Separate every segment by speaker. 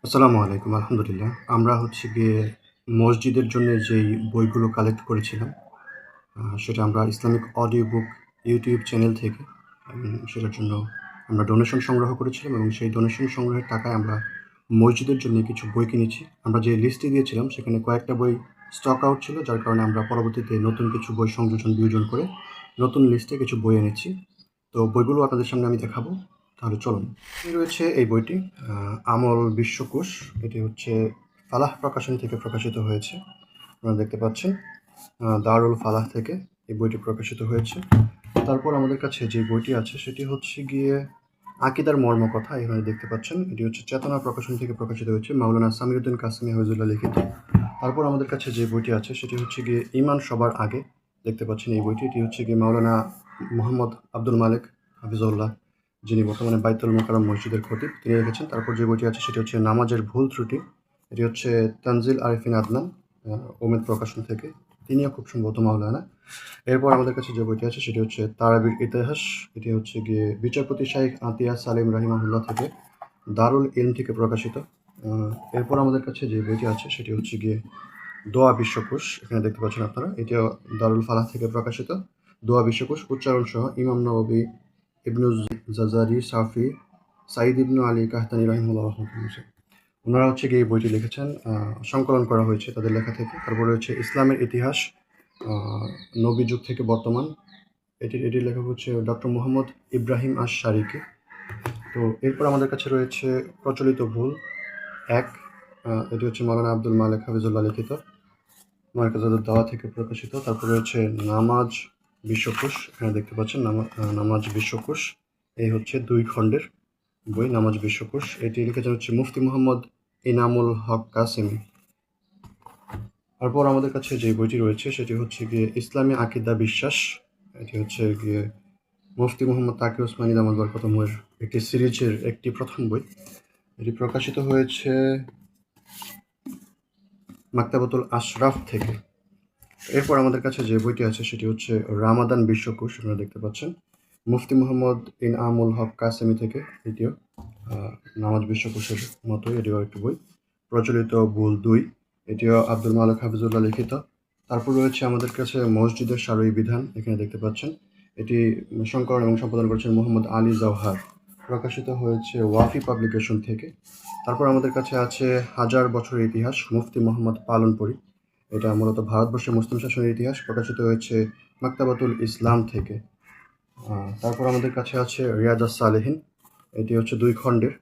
Speaker 1: আসসালামু আলাইকুম। আলহামদুলিল্লাহ। আমরা হচ্ছে গিয়ে মসজিদের জন্য যেই বইগুলো কালেক্ট করেছিলাম, সেটা আমরা Islamic audio book YouTube channel থেকে সেটার জন্য আমরা ডোনেশন সংগ্রহ করেছিলাম এবং সেই ডোনেশন সংগ্রহের টাকায় আমরা মসজিদের জন্য কিছু বই কিনেছি। আমরা যে লিস্টে দিয়েছিলাম সেখানে কয়েকটা বই স্টক আউট ছিল, যার কারণে আমরা পরবর্তীতে নতুন কিছু বই সংযোজন বিয়োজন করে নতুন লিস্টে কিছু বই এনেছি। তো বইগুলো আপনাদের সামনে আমি দেখাবো। তাহলে চলুন। রয়েছে এই বইটি আমল বিশ্বকোষ। এটি হচ্ছে ফালাহ প্রকাশনী থেকে প্রকাশিত হয়েছে। আপনারা দেখতে পাচ্ছেন দারুল ফালাহ থেকে এই বইটি প্রকাশিত হয়েছে। তারপর আমাদের কাছে যে বইটি আছে সেটি হচ্ছে গিয়ে আকিদার মর্মকথা। এখানে দেখতে পাচ্ছেন এটি হচ্ছে চেতনা প্রকাশনী থেকে প্রকাশিত হয়েছে, মাওলানা সামিউদ্দিন কাসেমি হাফিজুল্লাহ লিখিত। তারপর আমাদের কাছে যে বইটি আছে সেটি হচ্ছে গিয়ে ঈমান সবার আগে। দেখতে পাচ্ছেন এই বইটি, এটি হচ্ছে গিয়ে মাওলানা মোহাম্মদ আব্দুল মালেক হাফিজুল্লাহ, যিনি বর্তমানে বাইতুল মোকাররম মসজিদের খতিব, তিনি লিখেছেন। তারপর যে বইটি আছে সেটি হচ্ছে নামাজের ভুল ত্রুটি। এটি হচ্ছে তানজিল আরিফিন আদনান, ওমেদ প্রকাশন থেকে, তিনিও খুব সম্ভবত মাওলানা। এরপর আমাদের কাছে যে বইটি আছে সেটি হচ্ছে তারাবির ইতিহাস। এটি হচ্ছে গিয়ে বিচারপতি শাইখ আতিয়া সালিম রাহিমাহুল্লাহ থেকে, দারুল ইলম থেকে প্রকাশিত। এরপর আমাদের কাছে যে বইটি আছে সেটি হচ্ছে গিয়ে দোয়া বিশ্বকোষ। এখানে দেখতে পাচ্ছেন আপনারা, এটিও দারুল ফালাহ থেকে প্রকাশিত। দোয়া বিশ্বকোষ উচ্চারণ সহ ইমাম নববী, ইবনু জাজারি, সাফি, সাইদ ইবনু আলী কাহতানি রাহিমাহুল্লাহ রহমতুল্লাহ, ওনারা হচ্ছে গিয়ে এই বইটি লিখেছেন। সংকলন করা হয়েছে তাদের লেখা থেকে। তারপরে হচ্ছে ইসলামের ইতিহাস, নবী যুগ থেকে বর্তমান। এটির লেখক হচ্ছে ডক্টর মোহাম্মদ ইব্রাহিম আশ শারিকি। তো এরপর আমাদের কাছে রয়েছে প্রচলিত ভুল এক। এটি হচ্ছে মাওলানা আব্দুল মালেক হাফিজুল্লাহ লিখিত, মার্কাজুদ দাওয়া থেকে প্রকাশিত। তারপর রয়েছে নামাজ বিশ্বকোষ। এখানে দেখতে পাচ্ছেন নামাজ বিশ্বকোষ। এই হচ্ছে 2 খণ্ডের বই নামাজ বিশ্বকোষ। এটি লিখেছেন হচ্ছে মুফতি মোহাম্মদ ইনামুল হক কাসেমি। তারপর আমাদের কাছে যে বইটি রয়েছে সেটি হচ্ছে গিয়ে ইসলামী আকিদা বিশ্বাস। এটি হচ্ছে গিয়ে মুফতি মোহাম্মদ তাকি ওসমানী দামাত বরকতুহুর একটি সিরিজের একটি প্রথম বই। এটি প্রকাশিত হয়েছে মাকতাবাতুল আশরাফ থেকে। এরপর আমাদের কাছে যে বইটি আছে সেটি হচ্ছে রামাদান বিশ্বকোষ। আপনারা দেখতে পাচ্ছেন মুফতি মোহাম্মদ ইনআমুল হক কাসেমি থেকে। এটিও নামাজ বিশ্বকোষের মতোই, এটিও একটি বই। প্রচলিত ভুল 2, এটিও আব্দুল মালেক হাফিজুল্লাহ লিখিত। তারপর রয়েছে আমাদের কাছে মসজিদের সারই বিধান। এখানে দেখতে পাচ্ছেন এটি সংকলন এবং সম্পাদন করেছেন মোহাম্মদ আলী জওহার, প্রকাশিত হয়েছে ওয়াফি পাবলিকেশন থেকে। তারপর আমাদের কাছে আছে হাজার বছরের ইতিহাস, মুফতি মোহাম্মদ পালনপুরি। এটা মূলত ভারতবর্ষের মুসলিম শাসনের ইতিহাস, প্রকাশিত হয়েছে মাকতাবাতুল ইসলাম থেকে। তারপর আমাদের কাছে আছে রিয়াজাস সালেহিন। এটি হচ্ছে 2 খণ্ডের।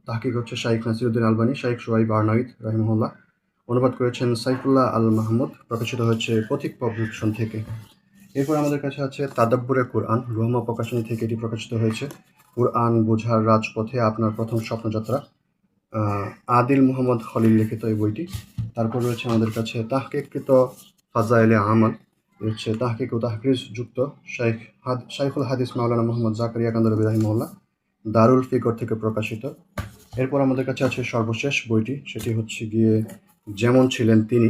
Speaker 1: তাহকিক হচ্ছে শাইখ নাসিরুদ্দিন আলবানী, শাইখ সোহাইব আরনাউয়িদ রাহিমাহুল্লাহ। অনুবাদ করেছেন সাইফুল্লাহ আল মাহমুদ, প্রকাশিত হয়েছে পথিক পাবলিকেশন থেকে। এরপর আমাদের কাছে আছে তাদাব্বুরে কুরআন, রুহামা প্রকাশনী থেকে এটি প্রকাশিত হয়েছে। কুরআন বোঝার রাজপথে আপনার প্রথম স্বপ্নযাত্রা, আদিল মোহাম্মদ খলিল লিখিত এই বইটি। তারপর রয়েছে আমাদের কাছে তাহকিককৃত ফাজাইলে আমাল। হচ্ছে তাহকিক ও তাহকিজ যুক্ত শাইখুল হাদিস মাওলানা মোহাম্মদ জাকারিয়া কান্দরবি রাহিমাহুল্লাহ, দারুল ফিকর থেকে প্রকাশিত। এরপর আমাদের কাছে আছে সর্বশেষ বইটি, সেটি হচ্ছে গিয়ে যেমন ছিলেন তিনি।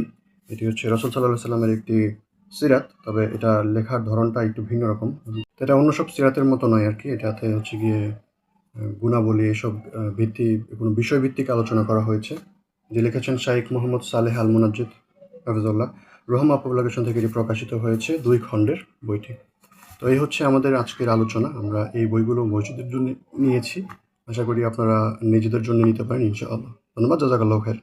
Speaker 1: এটি হচ্ছে রাসূল সাল্লাল্লাহু আলাইহি সাল্লামের একটি সিরাত, তবে এটা লেখার ধরনটা একটু ভিন্ন রকম। এটা অন্য সব সিরাতের মতো নয় আর কি। এটাতে হচ্ছে গিয়ে গুণাবলী এসব কোনো বিষয়ভিত্তিক আলোচনা করা হয়েছে। যে লিখেছেন শাইখ মোহাম্মদ সালেহ আল মুনাজ্জিদ হাফিজুল্লাহ। রহমা পাবলিকেশন থেকে এটি প্রকাশিত হয়েছে 2 খণ্ডের বইটি। তো এই হচ্ছে আমাদের আজকের আলোচনা। আমরা এই বইগুলো মসজিদের জন্য নিয়েছি। আশা করি আপনারা নিজেদের জন্য নিতে পারেন ইনশাআল্লাহ। ধন্যবাদ। জাযাকাল্লাহু খাইর।